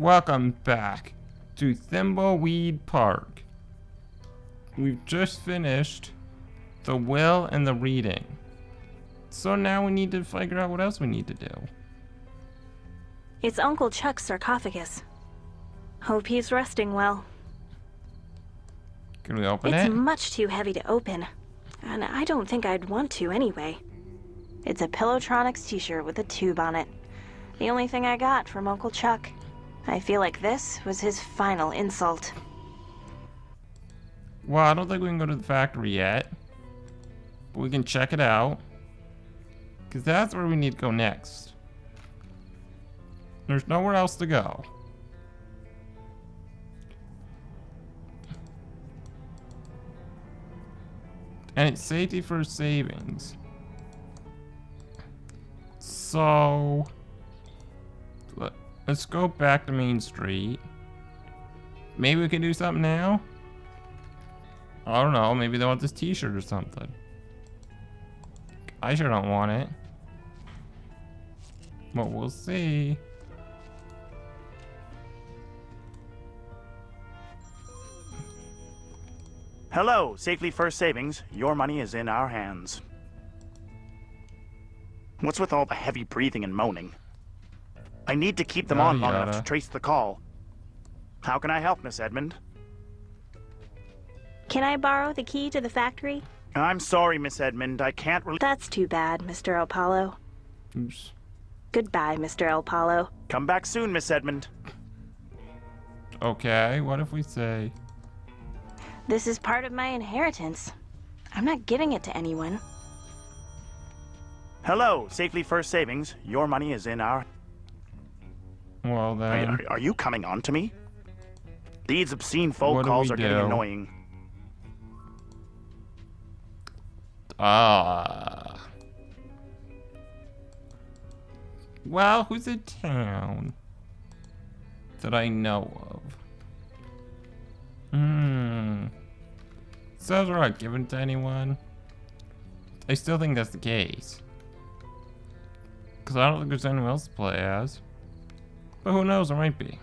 Welcome back to Thimbleweed Park. We've just finished the will and the reading. So now we need to figure out what else we need to do. It's Uncle Chuck's sarcophagus. Hope he's resting well. Can we open it? It's much too heavy to open, and I don't think I'd want to anyway. It's a Pillowtronics t-shirt with a tube on it. The only thing I got from Uncle Chuck. I feel like this was his final insult. Well, I don't think we can go to the factory yet. But we can check it out. Because that's where we need to go next. There's nowhere else to go. And it's safety first savings. So let's go back to Main Street. Maybe we can do something now? I don't know, maybe they want this t-shirt or something. I sure don't want it. But we'll see. Hello, Safely First Savings. Your money is in our hands. What's with all the heavy breathing and moaning? I need to keep them on long enough to trace the call. How can I help, Miss Edmund? Can I borrow the key to the factory? I'm sorry, Miss Edmund. I can't really... That's too bad, Mr. El Palo. Oops. Goodbye, Mr. El Palo. Come back soon, Miss Edmund. Okay, what if we say... This is part of my inheritance. I'm not giving it to anyone. Hello, Safely First Savings. Your money is in our... Well then... Are you coming on to me? These obscene phone calls are getting annoying. Well, who's in town that I know of? So they're not given to anyone. I still think that's the case. Because I don't think there's anyone else to play as. But who knows, there might be.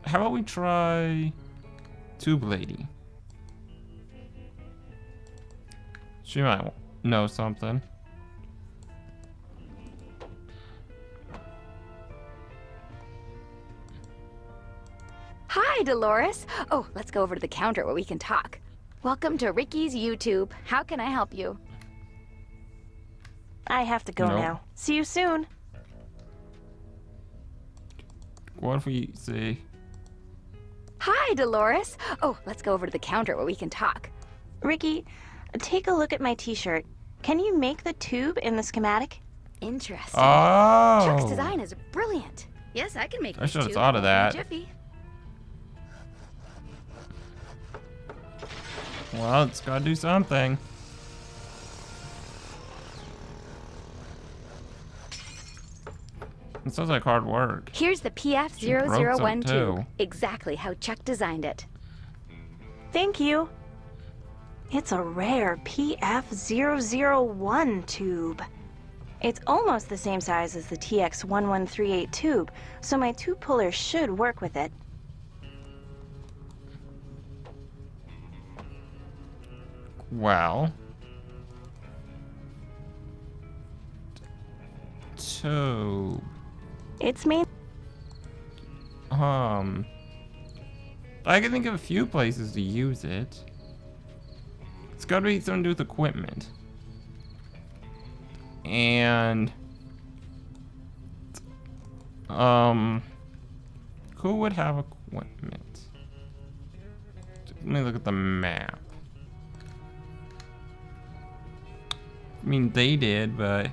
How about we try Tube Lady? She might know something. Hi, Dolores. Oh, let's go over to the counter where we can talk. Welcome to Ricky's YouTube. How can I help you? I have to go now. See you soon. What if we say... Hi, Dolores. Oh, let's go over to the counter where we can talk. Ricky, take a look at my t-shirt. Can you make the tube in the schematic? Interesting. Oh! Chuck's design is brilliant. Yes, I can make I should have thought of that. Jiffy. Well, it's gotta do something. It sounds like hard work. Here's the PF001 tube. Exactly how Chuck designed it. Thank you. It's a rare PF001 tube. It's almost the same size as the TX1138 tube, so my tube puller should work with it. Well. Tube. It's me. I can think of a few places to use it. It's gotta be something to do with equipment. And who would have equipment? Let me look at the map. I mean, they did, but I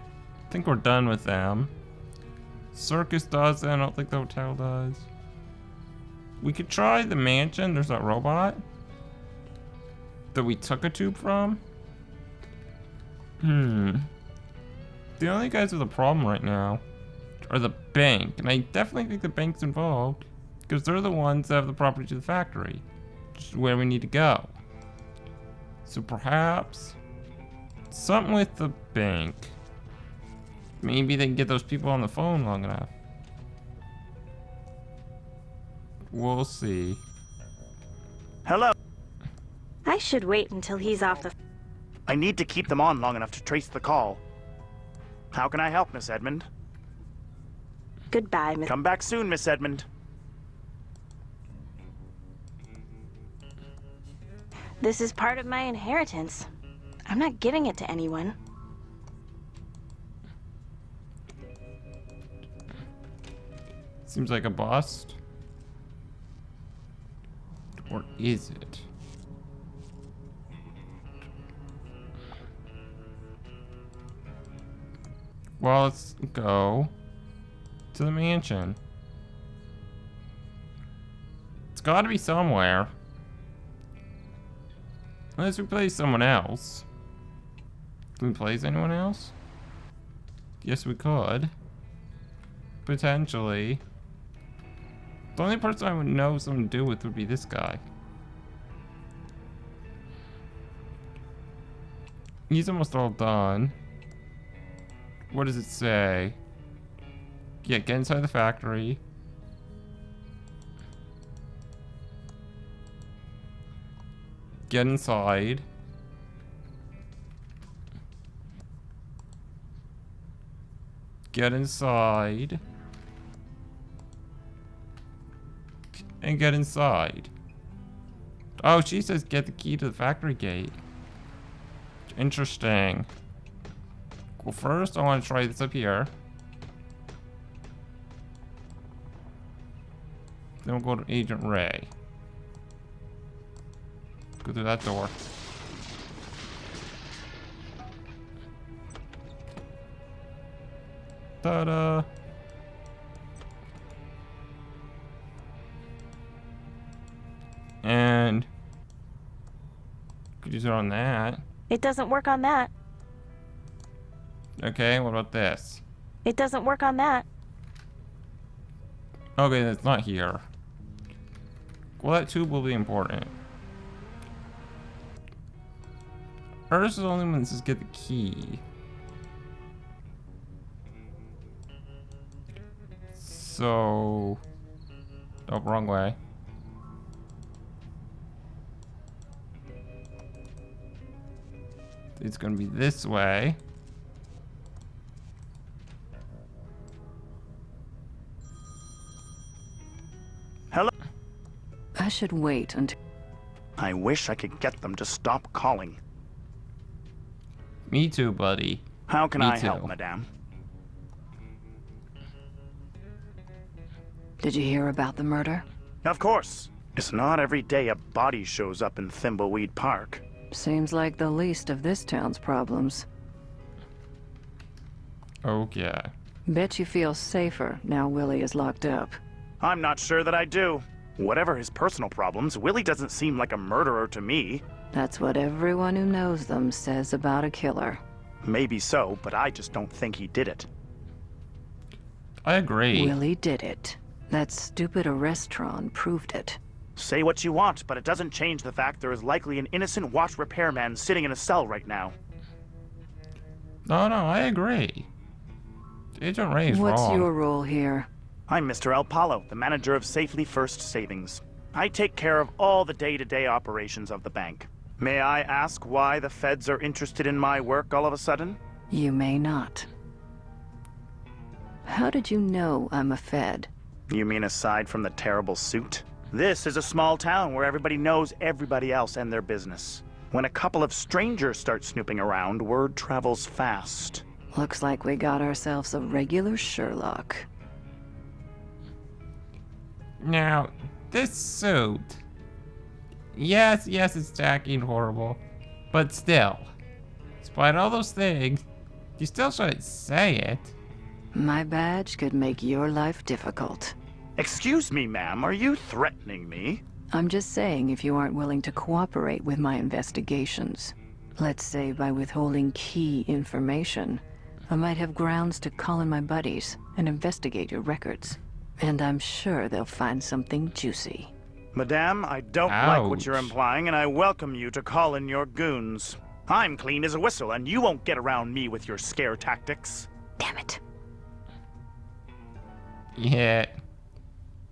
think we're done with them. Circus does, I don't think the hotel does. We could try the mansion. There's that robot that we took a tube from. The only guys with a problem right now are the bank, and I definitely think the bank's involved because they're the ones that have the property to the factory, which is where we need to go. So perhaps something with the bank. Maybe they can get those people on the phone long enough. We'll see. Hello. I should wait until he's off the... I need to keep them on long enough to trace the call. How can I help, Miss Edmund? Goodbye, Miss... Come back soon, Miss Edmund. This is part of my inheritance. I'm not giving it to anyone. Seems like a bust. Or is it? Well, let's go to the mansion. It's gotta be somewhere. Unless we play someone else. Can we play anyone else? Yes, we could. Potentially. The only person I would know something to do with would be this guy. He's almost all done. What does it say? Yeah, get inside the factory. Get inside. Get inside. And get inside. Oh, she says get the key to the factory gate. Interesting. Well, first I want to try this up here. Then we'll go to Agent Ray. Go through that door. Ta-da! And could use it on that. It doesn't work on that. Okay, what about this? It doesn't work on that. Okay, that's not here. Well, that tube will be important. Hers is the only one that says get the key. So... oh, wrong way. It's gonna be this way. Hello. I should wait until... I wish I could get them to stop calling. Me too, buddy. How can Me I too. help, madame? Did you hear about the murder? Of course. It's not every day a body shows up in Thimbleweed Park. Seems like the least of this town's problems. Okay. Bet you feel safer now Willie is locked up. I'm not sure that I do. Whatever his personal problems, Willie doesn't seem like a murderer to me. That's what everyone who knows them says about a killer. Maybe so, but I just don't think he did it. I agree. Willie did it. That stupid arrestron proved it. Say what you want, but it doesn't change the fact there is likely an innocent watch repairman sitting in a cell right now. No, I agree. Agent Ray is What's wrong. your role here? I'm Mr. El Palo, the manager of Safely First Savings. I take care of all the day-to-day operations of the bank. May I ask why the feds are interested in my work all of a sudden? You may not. How did you know I'm a Fed? You mean aside from the terrible suit? This is a small town where everybody knows everybody else and their business. When a couple of strangers start snooping around, word travels fast. Looks like we got ourselves a regular Sherlock. Now, this suit. Yes, it's tacky and horrible. But still, despite all those things, you still shouldn't say it. My badge could make your life difficult. Excuse me, ma'am, are you threatening me? I'm just saying if you aren't willing to cooperate with my investigations. Let's say by withholding key information, I might have grounds to call in my buddies and investigate your records. And I'm sure they'll find something juicy. Madame, I don't like what you're implying, and I welcome you to call in your goons. I'm clean as a whistle, and you won't get around me with your scare tactics. Damn it. Yeah.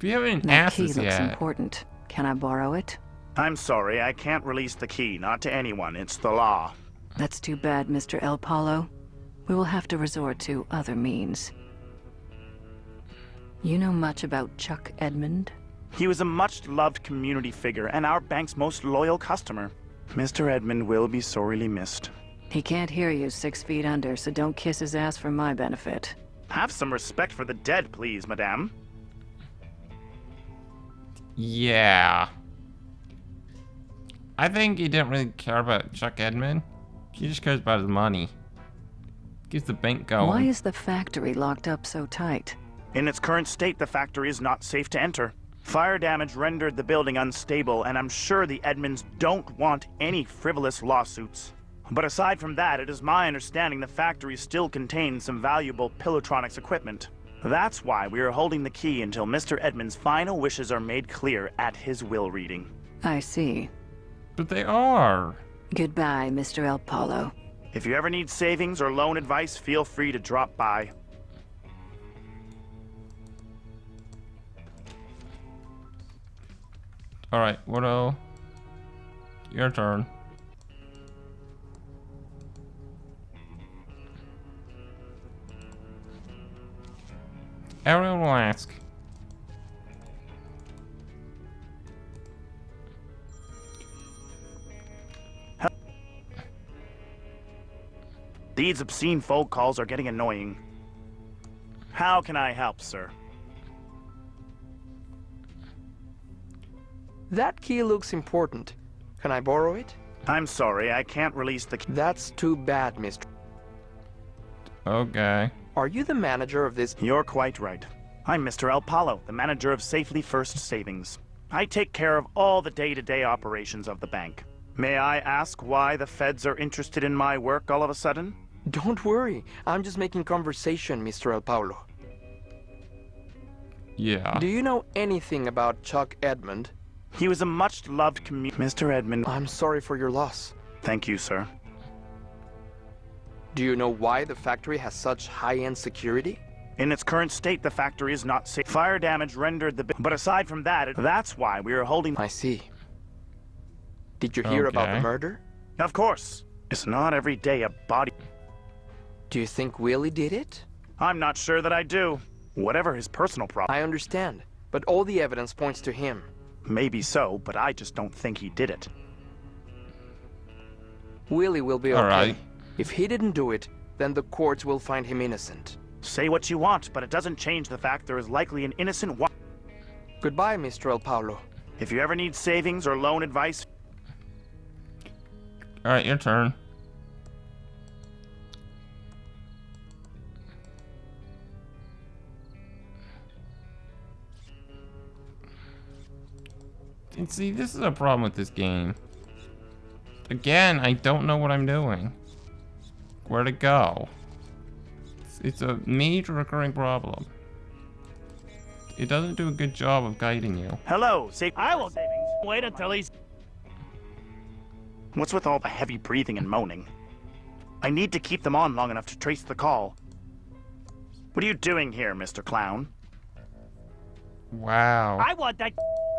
We haven't That asked key this looks yet. important. Can I borrow it? I'm sorry, I can't release the key, not to anyone. It's the law. That's too bad, Mr. El Palo. We will have to resort to other means. You know much about Chuck Edmund? He was a much-loved community figure and our bank's most loyal customer. Mr. Edmund will be sorely missed. He can't hear you 6 feet under, so don't kiss his ass for my benefit. Have some respect for the dead, please, madame. Yeah. I think he didn't really care about Chuck Edmund. He just cares about his money. Keeps the bank going. Why is the factory locked up so tight? In its current state, the factory is not safe to enter. Fire damage rendered the building unstable, and I'm sure the Edmonds don't want any frivolous lawsuits. But aside from that, it is my understanding the factory still contains some valuable Pilotronics equipment. That's why we are holding the key until Mr. Edmund's final wishes are made clear at his will reading. I see. But they are. Goodbye, Mr. El Palo. If you ever need savings or loan advice, feel free to drop by. Alright, Widow. Your turn. Everyone will ask. These obscene phone calls are getting annoying. How can I help, sir? That key looks important. Can I borrow it? I'm sorry, I can't release the key. That's too bad, Mr. Okay. Are you the manager of this? You're quite right. I'm Mr. El Palo, the manager of Safely First Savings. I take care of all the day-to-day operations of the bank. May I ask why the feds are interested in my work all of a sudden? Don't worry. I'm just making conversation, Mr. El Paulo. Yeah. Do you know anything about Chuck Edmund? He was a much-loved Mr. Edmund. I'm sorry for your loss. Thank you, sir. Do you know why the factory has such high-end security? In its current state, the factory is not safe. Fire damage rendered the... But aside from that, that's why we are holding... I see. Did you hear about the Okay. murder? Of course. It's not every day a body... Do you think Willie did it? I'm not sure that I do. Whatever his personal problem. I understand, but all the evidence points to him. Maybe so, but I just don't think he did it. Willie will be All okay. right. If he didn't do it, then the courts will find him innocent. Say what you want, but it doesn't change the fact there is likely an innocent Goodbye, Mr. El Paulo. If you ever need savings or loan advice... Alright, your turn. And see, this is a problem with this game. Again, I don't know what I'm doing. Where to go. It's a major recurring problem. It doesn't do a good job of guiding you. Hello, I will savings. Wait until he's... What's with all the heavy breathing and moaning? I need to keep them on long enough to trace the call. What are you doing here, Mr. Clown? Wow. I want that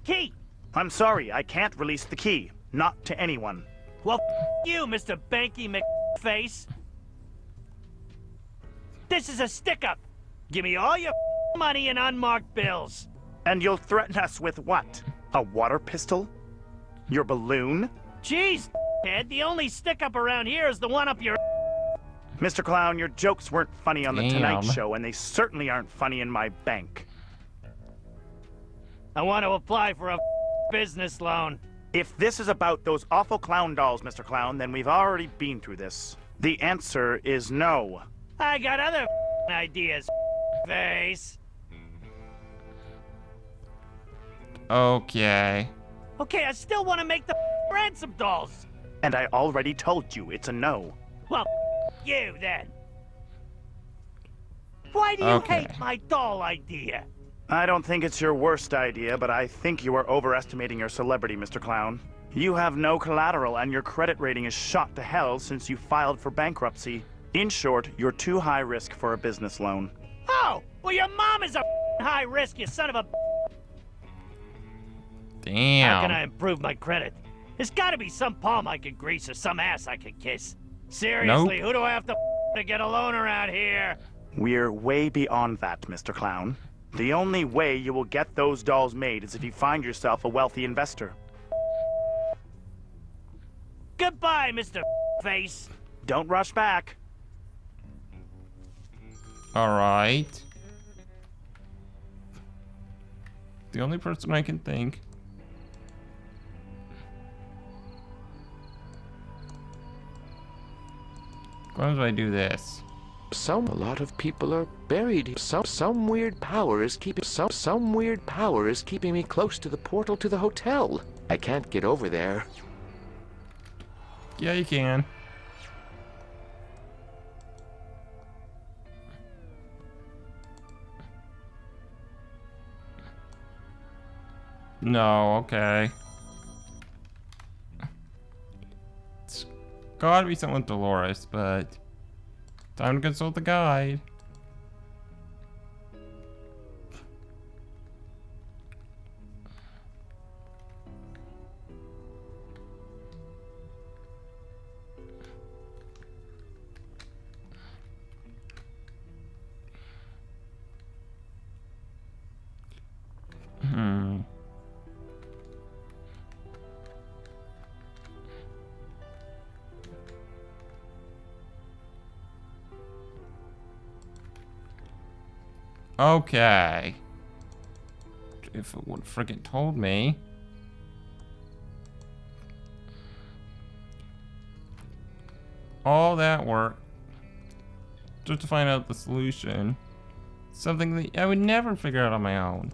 key. I'm sorry, I can't release the key. Not to anyone. Well, you, Mr. Banky McFace. This is a stick-up. Give me all your money and unmarked bills. And you'll threaten us with what? A water pistol? Your balloon? Jeez, Ed, the only stick-up around here is the one up your... Mr. Clown, your jokes weren't funny on the Tonight Damn. Show, and they certainly aren't funny in my bank. I want to apply for a business loan. If this is about those awful clown dolls, Mr. Clown, then we've already been through this. The answer is no. I got other ideas, face. Okay. Okay, I still want to make the ransom dolls. And I already told you it's a no. Well, you then. Why do you Okay. hate my doll idea? I don't think it's your worst idea, but I think you are overestimating your celebrity, Mr. Clown. You have no collateral, and your credit rating is shot to hell since you filed for bankruptcy. In short, you're too high risk for a business loan. Oh, well, your mom is a high risk, you son of a... Damn. How can I improve my credit? There's gotta be some palm I can grease or some ass I can kiss. Seriously, Nope. who do I have to get a loan around here? We're way beyond that, Mr. Clown. The only way you will get those dolls made is if you find yourself a wealthy investor. Goodbye, Mr. Face. Don't rush back. Alright. The only person I can think. Why do I do this? A lot of people are buried. Some weird power is keeping me close to the portal to the hotel. I can't get over there. Yeah, you can. No, okay. It's gotta be someone with Dolores, but time to consult the guide. Okay. If it would frickin' told me. All that work just to find out the solution. Something that I would never figure out on my own.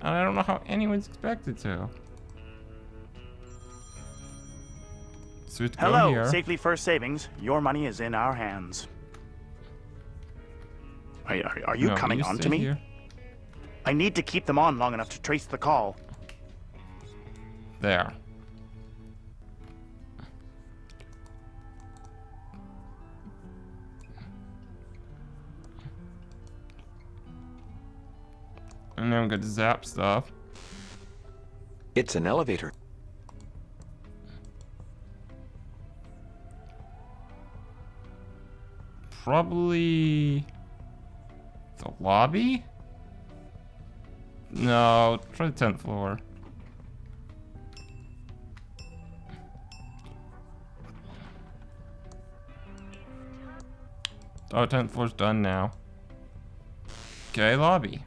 And I don't know how anyone's expected to. So we have to go Hello, here. Safely First Savings. Your money is in our hands. Are you No, coming you on stay to me? here. I need to keep them on long enough to trace the call. There. And then we got zap stuff. It's an elevator. Probably the lobby? No, try the 10th floor. Oh, 10th floor's done now. Okay, lobby.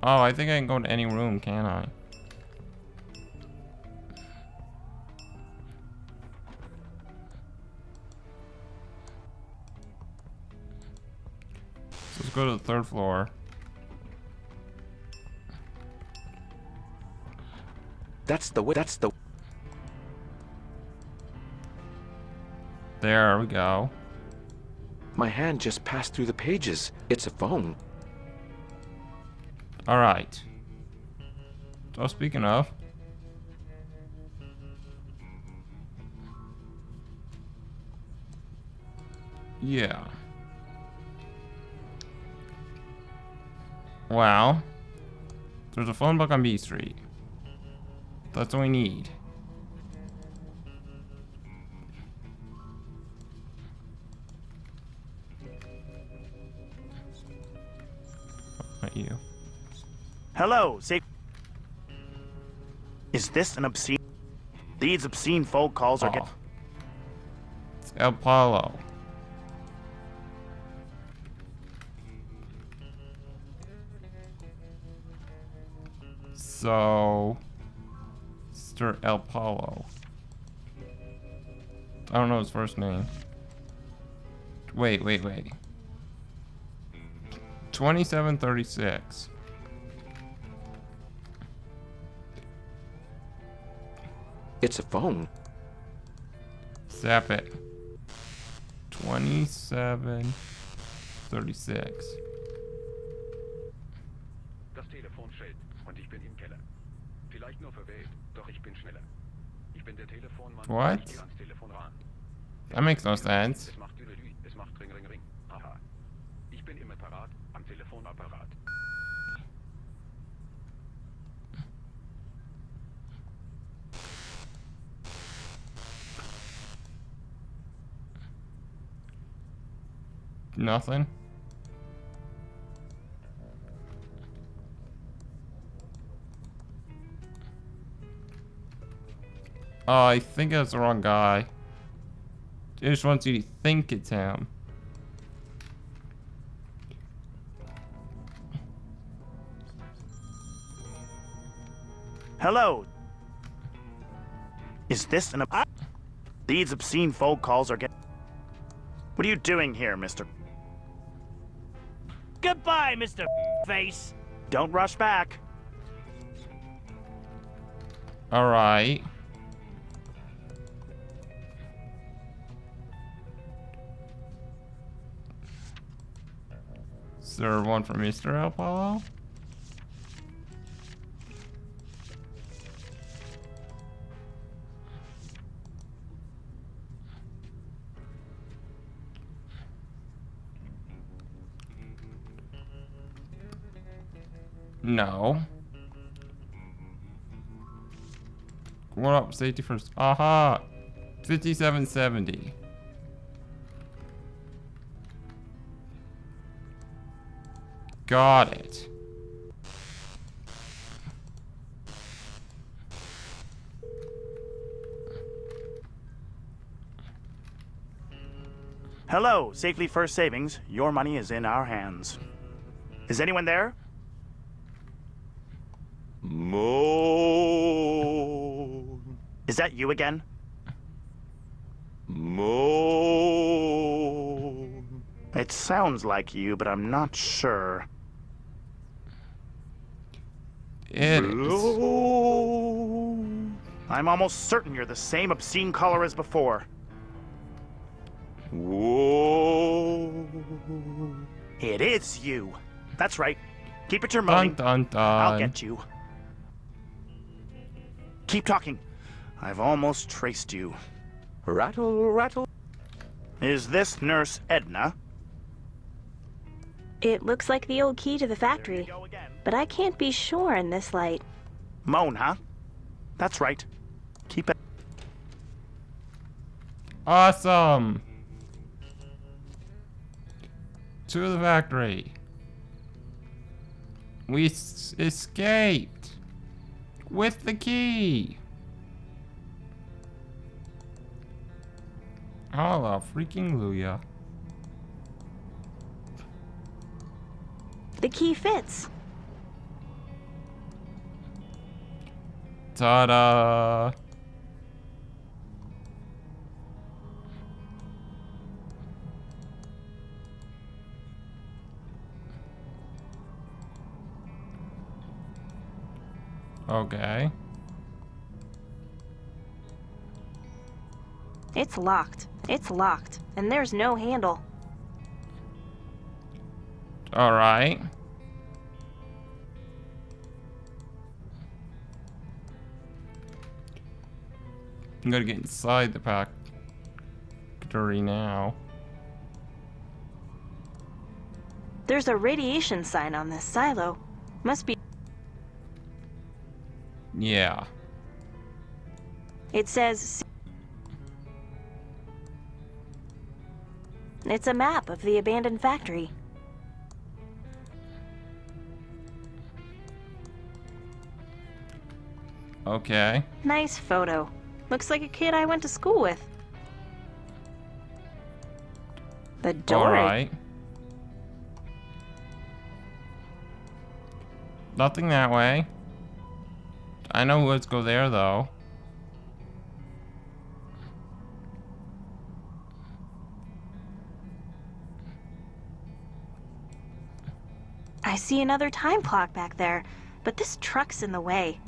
Oh, I think I can go to any room, can I? So let's go to the 3rd floor. That's the way. There we go. My hand just passed through the pages. It's a phone. Alright. So speaking of. Yeah. Well. There's a phone book on B Street. That's what we need. Not you. Hello, Safe. Is this an obscene? These obscene phone calls are Oh. It's El Palo. So, Mr. El Palo. I don't know his first name. Wait. 2736. It's a phone. Zap it. 2736. Das Telefon schellt und ich bin im Keller. Vielleicht nur verwählt, doch ich bin schneller. Ich bin der Telefonmann. What? Ich gehe ans Telefon ran. That makes no sense. Es macht Düdelü, es macht Ring, Ring, Ring. Haha. Ich bin immer parat, am am Telefonapparat. Nothing. Oh, I think that's the wrong guy. It just wants you to think it's him. Hello. Is this an... These obscene phone calls are getting... What are you doing here, Mr. Goodbye, Mr. Face. Don't rush back. Alright. Is there one for Mr. Apollo? No. Going up, safety first. Aha! 5770. Got it. Hello, Safely First Savings. Your money is in our hands. Is anyone there? Moan. Is that you again? Moan. It sounds like you, but I'm not sure. It is. Blow. I'm almost certain you're the same obscene caller as before. Whoa. It is you. That's right. Keep it your Dun moaning. dun dun. I'll get you. Keep talking. I've almost traced you. Rattle, rattle. Is this Nurse Edna? It looks like the old key to the There you factory, go again. but I can't be sure in this light. Moan, huh? That's right. Keep it. Awesome. To the factory. We escaped with the key. Holla freaking Luya. The key fits. Ta-da! Okay. It's locked. It's locked. And there's no handle. Alright. I'm gonna get inside the factory now. There's a radiation sign on this silo. Must be. Yeah. It says. It's a map of the abandoned factory. Okay. Nice photo. Looks like a kid I went to school with. The door. Alright. Nothing that way. I know let's go there though. I see another time clock back there, but this truck's in the way.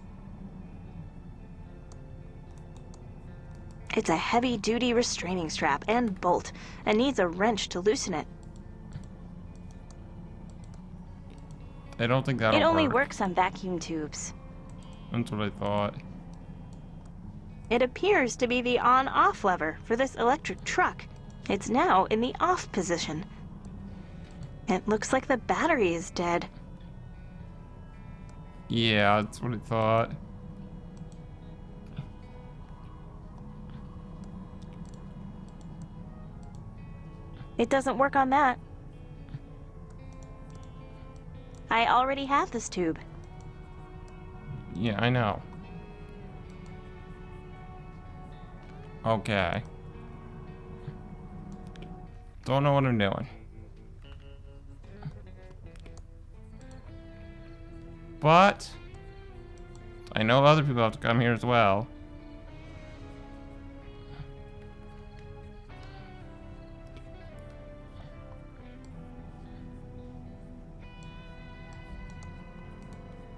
It's a heavy-duty restraining strap and bolt, and needs a wrench to loosen it. I don't think that'll It only work. works on vacuum tubes. That's what I thought. It appears to be the on-off lever for this electric truck. It's now in the off position. It looks like the battery is dead. Yeah, that's what I thought. It doesn't work on that. I already have this tube. Yeah, I know. Okay. Don't know what I'm doing. But I know other people have to come here as well.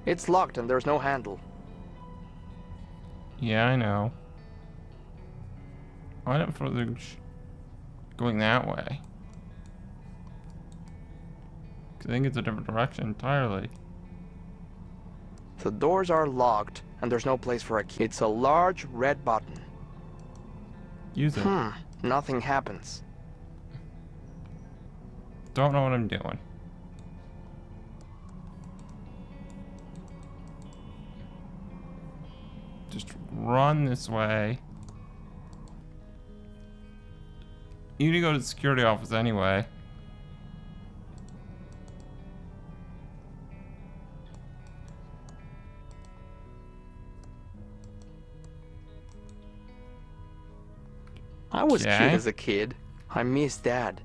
It's locked and there's no handle. Yeah, I know. I don't feel they're going that way. 'Cause I think it's a different direction entirely. The doors are locked and there's no place for a key. It's a large red button. Use it. Nothing happens. Don't know what I'm doing. Just run this way. You need to go to the security office anyway. I was Okay. cute as a kid. I miss Dad.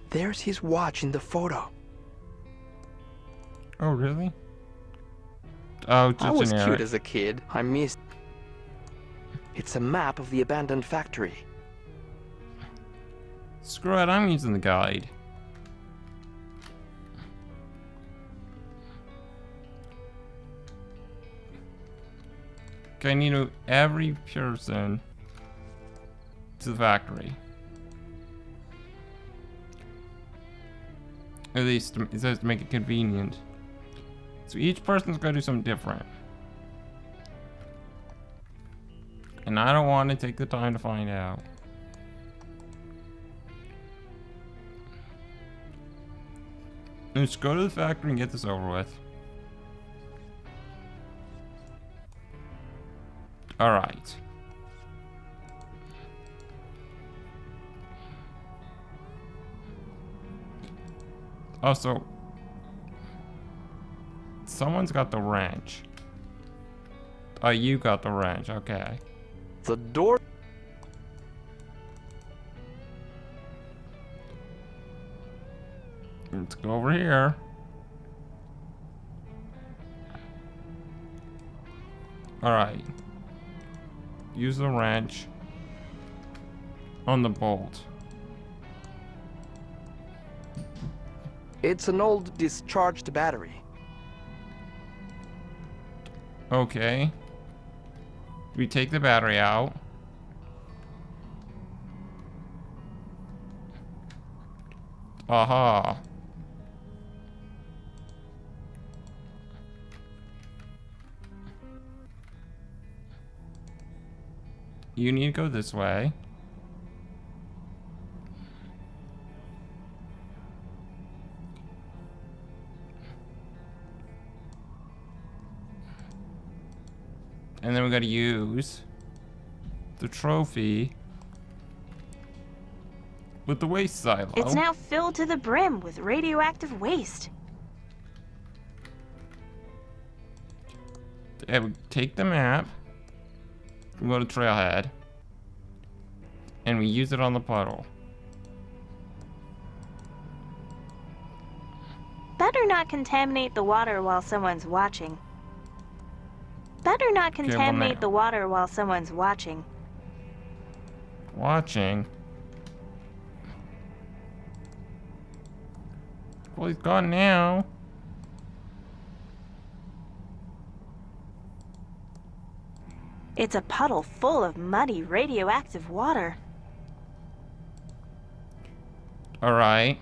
There's his watch in the photo. Oh, really? Oh, I just was generic. cute as a kid. I missed. It's a map of the abandoned factory. Screw it, I'm using the guide. Okay, I need to every person to the factory. At least it says to make it convenient. So each person's gonna do something different. And I don't want to take the time to find out. Let's go to the factory and get this over with. Alright. Also, someone's got the wrench. Oh, you got the wrench, okay. The door. Let's go over here. Alright. Use the wrench on the bolt. It's an old discharged battery. Okay. We take the battery out. Aha. You need to go this way. And then we gotta use the trophy with the waste silo. It's now filled to the brim with radioactive waste. And we take the map, we go to Trailhead, and we use it on the puddle. Better not contaminate the water while someone's watching. Better not well, contaminate now. the water while someone's watching. Watching. Well, he's gone now. It's a puddle full of muddy, radioactive water. Alright.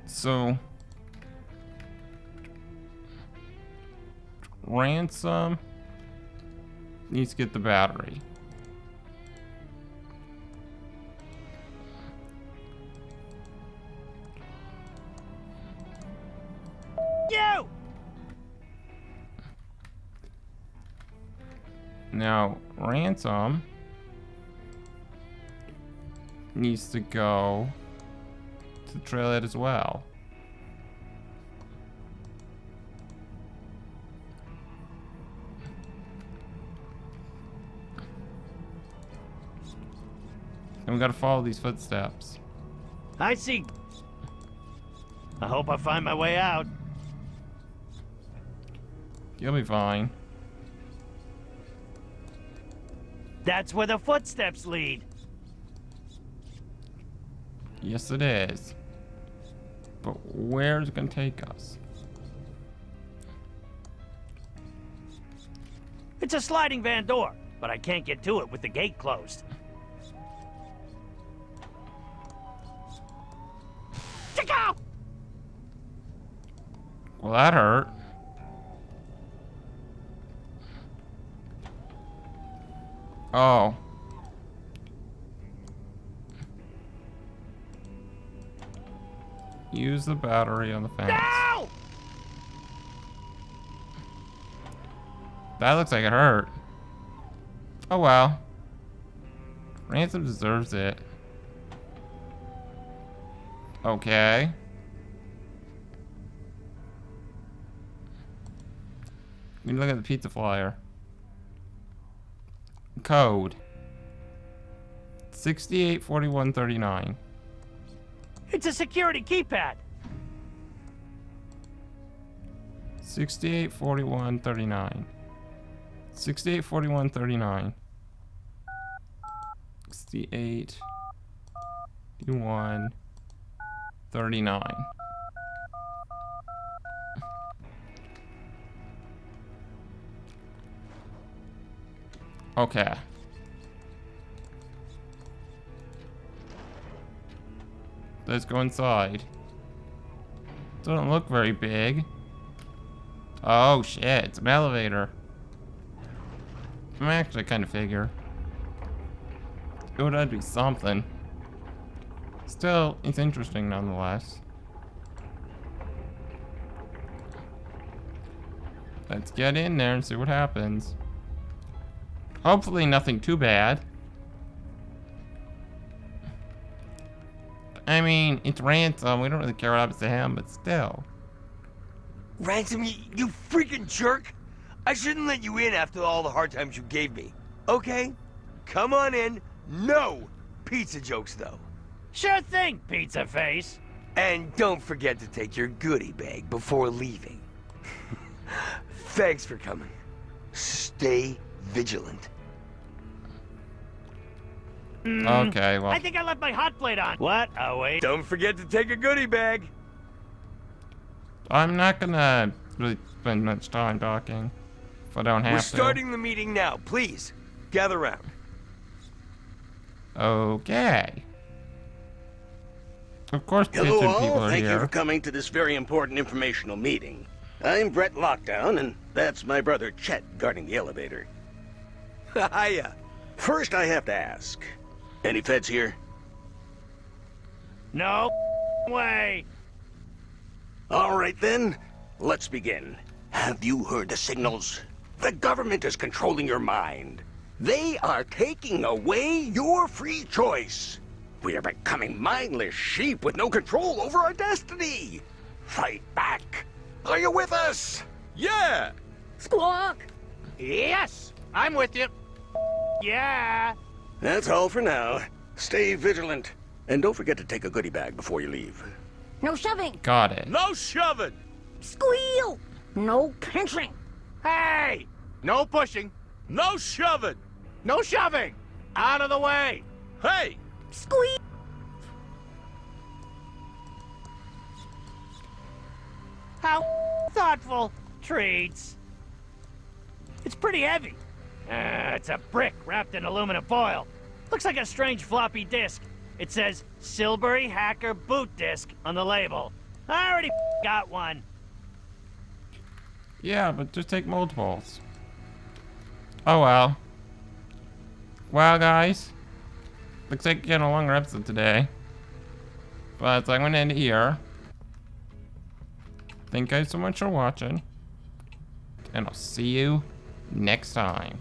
So, Ransom needs to get the battery. You! Now, Ransom needs to go to the trailhead as well. And we gotta follow these footsteps. I see. I hope I find my way out. You'll be fine. That's where the footsteps lead. Yes, it is. But where's it gonna take us? It's a sliding van door, but I can't get to it with the gate closed. Chico! Well, that hurt. Oh. Use the battery on the fence. No! That looks like it hurt. Oh well. Ransom deserves it. Okay. You look at the pizza flyer. Code 684139. It's a security keypad. 684139. 684139. 684139. Okay. Let's go inside. Doesn't look very big. Oh shit, it's an elevator. I'm actually kind of figure. It would have to be something. Still, it's interesting nonetheless. Let's get in there and see what happens. Hopefully nothing too bad. I mean, it's Ransom. We don't really care what happens to him, but still. Ransom, you freaking jerk! I shouldn't let you in after all the hard times you gave me. Okay? Come on in. No pizza jokes, though. Sure thing, pizza face. And don't forget to take your goodie bag before leaving. Thanks for coming. Stay vigilant. Okay, well. I think I left my hot plate on. What? Oh, wait. Don't forget to take a goodie bag. I'm not gonna really spend much time talking if I don't have to. We're starting the meeting now. Please, gather round. Okay. Of course, Hello pigeon people all, are thank here. you for coming to this very important informational meeting. I'm Brett Lockdown, and that's my brother Chet guarding the elevator. Hiya. First, I have to ask, any feds here? No way. All right then, let's begin. Have you heard the signals? The government is controlling your mind. They are taking away your free choice. We are becoming mindless sheep with no control over our destiny. Fight back. Are you with us? Yeah. Squawk! Yes, I'm with you. Yeah. That's all for now. Stay vigilant. And don't forget to take a goodie bag before you leave. No shoving! Got it. No shoving. Squeal! No pinching! Hey, no pushing. No shoving. No shoving. Out of the way. Hey. Squeal! How thoughtful. Treats. It's pretty heavy. It's a brick wrapped in aluminum foil. Looks like a strange floppy disk. It says Silbury Hacker Boot Disc on the label. I already got one. Yeah, but just take multiples. Oh well. Well, guys. Looks like you're getting a longer episode today. But I'm going to end it here. Thank you guys so much for watching. And I'll see you next time.